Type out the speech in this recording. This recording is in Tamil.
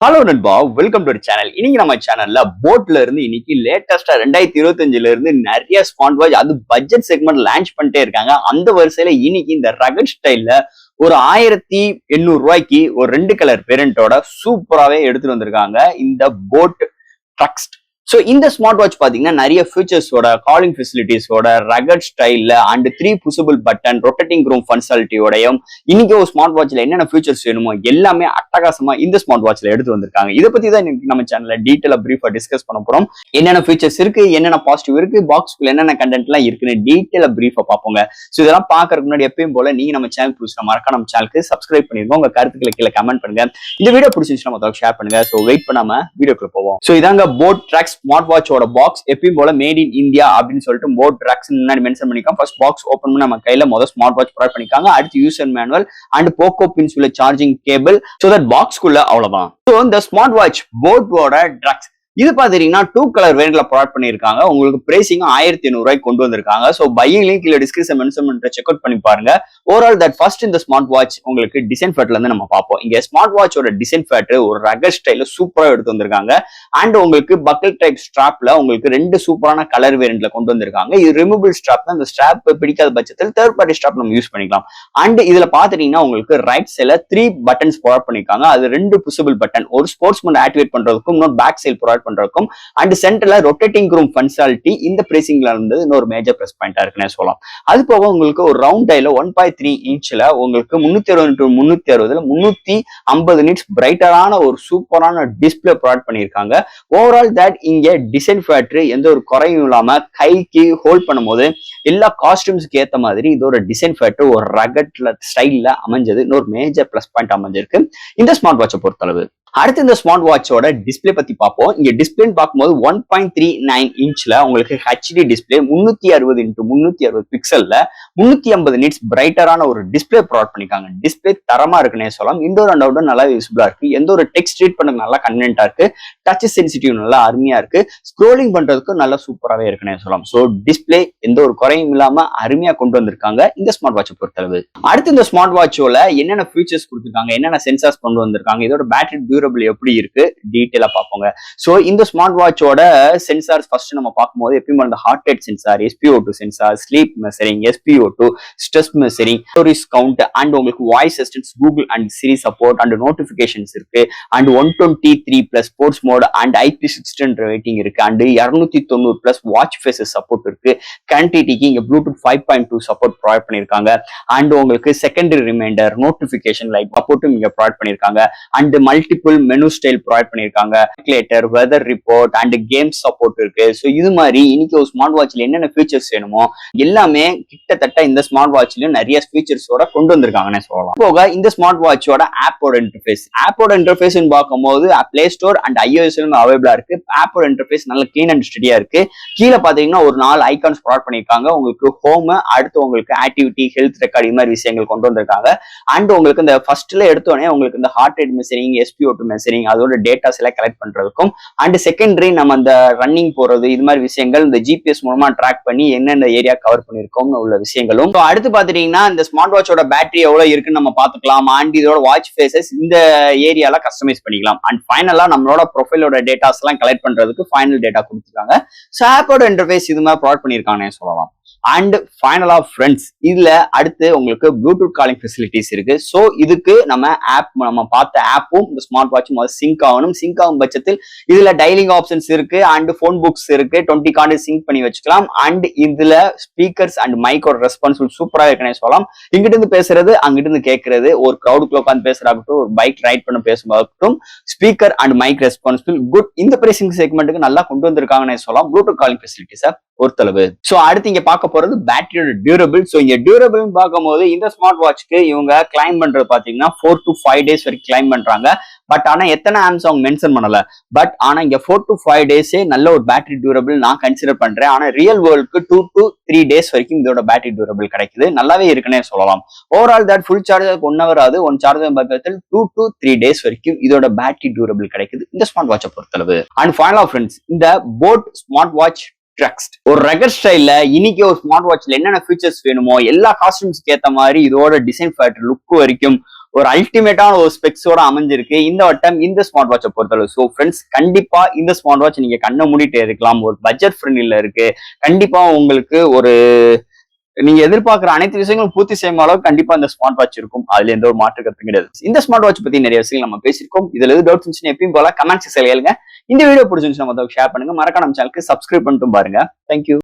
ஹலோ நண்பா, வெல்கம் டு சேனல். இன்னைக்கு நம்ம சேனல்ல போட்ல இருந்து இன்னைக்கு லேட்டஸ்டா 2025ல இருந்து நிறைய ஸ்மார்ட் வாட்ச் அது பட்ஜெட் செக்மெண்ட் லான்ச் பண்ணிட்டே இருக்காங்க. அந்த வரிசையில இன்னைக்கு இந்த ரகட் ஸ்டைல்ல ஒரு 1800 ஒரு 2 கலர் வேரியண்டோட சூப்பராவே எடுத்துட்டு வந்திருக்காங்க இந்த போட் ட்ரக்ஸ்ட். ஸோ இந்த ஸ்மார்ட் வாட்ச் பாத்தீங்கன்னா நிறைய ஃபீச்சர்ஸோட, காலிங் ஃபெசிலிட்டிஸோட, ரகட் ஸ்டைல்ல அண்ட் 3 புஷபிள் பட்டன், ரொட்டேட்டிங் ரூம் ஃபங்க்ஷனாலிட்டியோடையும் இன்னைக்கு ஒரு ஸ்மார்ட் வாட்ச்ல என்னென்ன ஃபீச்சர்ஸ் வேணுமோ எல்லாமே அட்டகாசமா இந்த ஸ்மார்ட் வாட்ச்ல எடுத்து வந்திருக்காங்க. இதை பத்தி தான் இன்னைக்கு நம்ம சேனல்ல டீட்டெயிலா பிரீஃபா டிஸ்கஸ் பண்ண போறோம். என்னென்ன ஃபீச்சர்ஸ் இருக்கு, என்னென்ன பாசிட்டிவ் இருக்கு, பாக்ஸ்க்குள்ள என்னென்ன கண்டென்ட் எல்லாம் இருக்குன்னு டீட்டெயிலா பிரீஃபா பார்ப்போங்க. ஸோ இதெல்லாம் பாக்குறதுக்கு முன்னாடி எப்பயும் போல நீங்க நம்ம சேனல் புதுசா மறக்காம நம்ம சேனலுக்கு சப்ஸ்கிரைப் பண்ணிருக்கோம். உங்க கருத்துக்களை கீழே கமெண்ட் பண்ணுங்க. இந்த வீடியோ பிடிச்சிருந்துச்சுன்னா மத்தவங்க ஷேர் பண்ணுங்க. ஸோ வெயிட் பண்ணாம வீடியோக்குள்ள போவோம். ஸோ இதாங்க போட் ட்ராக்ஸ் ஸ்மார்ட் வாட்சோட பாக்ஸ். எப்பயும் போல மேட் இன் இந்தியா அப்படின்னு சொல்லிட்டு போட் ட்ராக்ஸ் முன்னாடி மென்ஷன் பண்ணிருக்காங்க. ஃபர்ஸ்ட் பாக்ஸ் ஓபன் பண்ணி நம்ம கையில முதல் ஸ்மார்ட் வாட்ச் ப்ரொவைட் பண்ணிருக்காங்க. அடுத்து user manual and Poco pins உள்ள சார்ஜிங் கேபிள். ஸோ தட் பாக்ஸ்க்குள்ள அவ்வளவுதான். ஸோ இந்த ஸ்மார்ட் வாட்ச் போட்டோட ட்ராக்ஸ் இது பாத்தீங்கன்னா 2 கலர் வேரியன்ட்ல ப்ரொவைட் பண்ணிருக்காங்க. உங்களுக்கு பிரைசிங் 1800 கொண்டு வந்திருக்காங்க. சோ பையிங் லிங்க் இல்ல டிஸ்கிரிப்ஷன் மென்ஷன் பண்ற செக் அவுட் பண்ணி பாருங்க. ஓவரால் தட் ஃபர்ஸ்ட் இந்த ஸ்மார்ட் வாட்ச் உங்களுக்கு டிசைன் ஃபேட்ல இருந்து நம்ம பார்ப்போம். இங்க ஸ்மார்ட் வாட்சோட டிசைன் ஃபேட் ஒரு ரகட் ஸ்டைல சூப்பரா எடுத்து வந்திருக்காங்க. அண்ட் உங்களுக்கு பக்கல் டைப் ஸ்ட்ராப்ல உங்களுக்கு 2 சூப்பரான கலர் வேரியன்ட்ல கொண்டு வந்திருக்காங்க. இது ரிமூவபிள் ஸ்ட்ராப் தான். இந்த ஸ்ட்ராப் பிடிக்காத பட்சத்தில் தேர்ட் பார்ட்டி ஸ்ட்ராப் நம்ம யூஸ் பண்ணிக்கலாம். அண்ட் இதுல பாத்தீங்கன்னா உங்களுக்கு ரைட் சைட்ல 3 பட்டன்ஸ் ப்ரொவைட் பண்ணிருக்காங்க. அது 2 புஷபிள் பட்டன், ஒரு ஸ்போர்ட்ஸ் மோட் ஆக்டிவேட் பண்றதுக்கும் இன்னொரு பேக் சைடு ப்ரொவைட் பண்றதுக்கும் அண்ட் சென்டர்ல ரொட்டேட்டிங் ரூம் ஃபங்க்ஷனாலிட்டி இந்த பிரைசிங்ல இருந்தது இன்னொரு மேஜர் பிளஸ் பாயிண்டா இருக்குன்னு சொல்லலாம். அது போக உங்களுக்கு ஒரு ரவுண்ட் டைல 1.3 இன்ச்ல உங்களுக்கு 360x360 350 நிட்ஸ் பிரைட்டரான ஒரு சூப்பரான டிஸ்பிளே ப்ரொவைட் பண்ணிருக்காங்க. ஓவரால் தட் இங்க டிசைன் ஃபேக்டரி எந்த ஒரு குறையும் இல்லாம கைக்கு ஹோல்ட் பண்ணும்போது எல்லா காஸ்டியூம்ஸ்க்கு ஏத்த மாதிரி இதோட டிசைன் ஃபேக்டரி ஒரு ரகட்ல ஸ்டைல்ல அமைஞ்சது இன்னொரு மேஜர் பிளஸ் பாயிண்ட் அமைஞ்சிருக்கு இந்த ஸ்மார்ட் வாட்சை பொறுத்தளவு. அடுத்து இந்த ஸ்மார்ட் வாட்சோட டிஸ்பிளே பத்தி பார்ப்போம். இங்க டிஸ்பிளே பார்க்கும்போது 1.39 இன்ச்ல உங்களுக்கு ஹெச்டி டிஸ்பிளே 360x360 பிக்சல்ல 350 நிட்ஸ் பிரைட்டரான ஒரு டிஸ்பிளே ப்ரொவைட் பண்ணிருக்காங்க. டிஸ்பிளே தரமா இருக்குன்னே சொல்லலாம். இன்டோர் அண்ட் அவுட்டோர் நல்லா விசிபிளா இருக்கு. எந்த ஒரு டெக்ஸ்ட் ரீட் பண்ண நல்லா கன்வீனியன்டா இருக்கு. டச் சென்சிட்டிவ் நல்லா அருமையா இருக்கு. ஸ்க்ரோலிங் பண்றதுக்கு நல்லா சூப்பராகவே இருக்குன்னே சொல்லலாம். ஸோ டிஸ்பிளே எந்த ஒரு குறையும் இல்லாம அருமையா கொண்டு வந்திருக்காங்க இந்த ஸ்மார்ட் வாட்சை பொறுத்தளவு. அடுத்து இந்த ஸ்மார்ட் வாட்சோட என்னென்ன ஃபீச்சர்ஸ் கொடுத்துருக்காங்க, என்னென்ன சென்சார்ஸ் கொண்டு வந்திருக்காங்க, இதோட பேட்டரி எப்படி இருக்கு டீடைலா பார்ப்போங்க. சோ இந்த ஸ்மார்ட் வாட்சோட சென்சார்ஸ் ஃபர்ஸ்ட் நம்ம பார்க்கும்போது எப்பயும் அந்த heart rate sensor, SpO2 sensor, sleep measuring, SpO2 stress measuring, storage count and உங்களுக்கு voice assistance, Google and Siri support and notifications இருக்கு. And 123+ sports mode and IP600 rating இருக்கு. அண்ட் 290+ வாட்ச் ஃபேஸஸ் சப்போர்ட் இருக்கு. கனெக்டிவிட்டிக்கு இங்க ப்ளூடூத் 5.2 சப்போர்ட் ப்ரொவைட் பண்ணிருக்காங்க. அண்ட் உங்களுக்கு செகண்டரி ரிமைண்டர், நோட்டிபிகேஷன் லைட் சப்போர்ட்டும் இங்க ப்ரொவைட் பண்ணிருக்காங்க. And multiple menu style provide பண்ணிருக்காங்க. Calculator, weather report and game support இருக்கு. சோ இது மாதிரி இன்னைக்கு ஒரு ஸ்மார்ட் வாட்ச்ல என்னென்ன ஃபீச்சர்ஸ் வேணுமோ எல்லாமே கிட்டத்தட்ட இந்த ஸ்மார்ட் வாட்ச்லயும் நிறைய ஃபீச்சர்ஸோட கொண்டு வந்திருக்காங்கன்னு சொல்லலாம். போக இந்த ஸ்மார்ட் வாட்சோட ஆப்போட இன்டர்ஃபேஸ் பார்க்கும்போது பிளே ஸ்டோர் அண்ட் iOS-லும் அவைலபிளா இருக்கு. ஆப்போட இன்டர்ஃபேஸ் நல்ல கிளீன் அண்ட் ஸ்டடியா இருக்கு. கீழே பாத்தீங்கன்னா ஒரு 4 ஐகான்ஸ் ப்ரொவைட் பண்ணிருக்காங்க. உங்களுக்கு ஹோம், அடுத்து உங்களுக்கு ஆக்டிவிட்டி, ஹெல்த் ரெக்கார்ட் இது மாதிரி விஷயங்கள் கொண்டு வந்திருக்காங்க. அண்ட் உங்களுக்கு இந்த ஃபர்ஸ்ட்ல எடுத்தோடனே உங்களுக்கு இந்த heart rate measuring, SpO2 measuring, அதோட டேட்டாஸ் எல்லாம் கலெக்ட் பண்றதுக்கும் அண்ட் செகண்டரி நம்ம அந்த ரன்னிங் போறது இது மாதிரி விஷயங்கள் இந்த GPS மூலமா ட்ராக் பண்ணி என்னென்ன ஏரியா கவர் பண்ணிருக்கோம் உள்ள விஷயங்களும். அடுத்து பாத்தீங்கன்னா இந்த ஸ்மார்ட் வாட்சோட பேட்டரி எவ்வளவு இருக்குன்னு நம்ம பாத்துக்கலாம். அண்ட் இதோட வாட்ச் ஃபேஸஸ் இந்த ஏரியால கஸ்டமைஸ் பண்ணிக்கலாம். அண்ட் ஃபைனலா நம்மளோட ப்ரொஃபைலோட டேட்டாஸ் எல்லாம் கலெக்ட் பண்றதுக்கு ஃபைனல் டேட்டா கொடுத்துருக்காங்க. ஸோ ஆப்போட இன்டர்ஃபேஸ் இது மாதிரி ப்ரொவைட் பண்ணிருக்காங்கன்னு சொல்லலாம். அண்ட் ஃபைனலா ஃப்ரெண்ட்ஸ் இதுல அடுத்து உங்களுக்கு ப்ளூடூத் காலிங் ஃபெசிலிட்டிஸ் இருக்கு. ஸோ இதுக்கு நம்ம பார்த்த ஆப்பும் இந்த ஸ்மார்ட் வாட்சும் சிங்க் ஆகணும். சிங்க் ஆகும் பட்சத்தில் இதுல டைலிங் ஆப்ஷன்ஸ் இருக்கு. அண்ட் போன் புக்ஸ் இருக்கு. 20 கார்டு சிங்க் பண்ணி வச்சுக்கலாம். அண்ட் இதுல ஸ்பீக்கர்ஸ் அண்ட் மைக்கோட ரெஸ்பான்சிபிள் சூப்பரா இருக்குன்னே சொல்லலாம். இங்கிட்டு இருந்து பேசுறது, அங்கிட்டு இருந்து கேட்கறது, ஒரு கிரௌடுக்குள்ள உட்காந்து பேசுறாகட்டும், ஒரு பைக் ரைட் பண்ண பேசுறதாகட்டும், speaker and mic responsible good. இந்த பிரைசிங் செக்மெண்ட்டுக்கு நல்லா கொண்டு வந்திருக்காங்கன்னு சொல்லலாம் ப்ளூடூத் காலிங் ஃபெசிலிட்டிஸை பொறுத்தளவு. சோ அடுத்து இங்க பார்க்க போறது பேட்டரியோட டியூரபிள். சோ இங்க டியூரபிள் பார்க்கும்போது இந்த ஸ்மார்ட் வாட்ச்க்கு இவங்க கிளைம் பண்றது பாத்தீங்கன்னா 4 to 5 days வரைக்கும் கிளைம் பண்றாங்க. பட் ஆனா எத்தனை ஆம்ஸ் அவங்க மென்ஷன் பண்ணல. பட் ஆனா இங்க 4 to 5 days நல்ல ஒரு பேட்டரி டியூரபிள் நான் கன்சிடர் பண்றேன். ஆனா ரியல் வேர்ல்டுக்கு 2 to 3 days வரைக்கும் இதோட பேட்டரி டியூரபிள் கிடைக்குது. நல்லாவே இருக்குன்னே சொல்லலாம். Overall that full charge 1 hour ஆகுது. 1 சார்ஜ் பக்கத்தில் 2 to 3 days வரைக்கும் இதோட பேட்டரி டியூரபிள் கிடைக்குது இந்த ஸ்மார்ட் வாட்சை பொறுத்தளவு. அண்ட் ஃபைனலா ஃப்ரெண்ட்ஸ் இந்த போட் ஸ்மார்ட் வாட்ச் ஒரு ரகட் ஸ்டைல்ல இன்னைக்கு ஒரு ஸ்மார்ட் வாட்ச்ல என்னென்ன ஃபீச்சர்ஸ் வேணுமோ எல்லா காஸ்டியூம்ஸ்க்கு ஏத்த மாதிரி இதோட டிசைன் ஃபேக்டர் லுக் வரைக்கும் ஒரு அல்டிமேட்டான ஒரு ஸ்பெக்ஸோட அமைஞ்சிருக்கு இந்த வட்டம் இந்த ஸ்மார்ட் வாட்சை பொறுத்தளவு. ஸோ ஃப்ரெண்ட்ஸ், கண்டிப்பா இந்த ஸ்மார்ட் வாட்ச் நீங்க கண்ணை மூடிட்டு இருக்கலாம். ஒரு பட்ஜெட் ஃப்ரெண்ட்லில இருக்கு. கண்டிப்பா உங்களுக்கு ஒரு நீங்க எதிர்பார்க்கிற அனைத்து விஷயங்களும் பூர்த்தி செய்யும் அளவுக்கு கண்டிப்பா இந்த ஸ்மார்ட் வாட்ச் இருக்கும். அதுல எந்த ஒரு மாற்று கருத்து கிடையாது. இந்த ஸ்மார்ட் வாட்ச் பத்தி நிறைய விஷயங்கள் நம்ம பேசியிருக்கோம். இதுல எது டவுட்ஸ் இருந்துச்சுன்னு எப்பயும் போல கமெண்ட் செக்ஷன்ல கேளுங்க. இந்த வீடியோ பிடிச்சிருந்துச்சு நம்ம ஷேர் பண்ணுங்க. மறக்காம நம்ம சேனலுக்கு சப்ஸ்கிரைப் பண்ணிட்டு பாருங்க. தேங்க்யூ.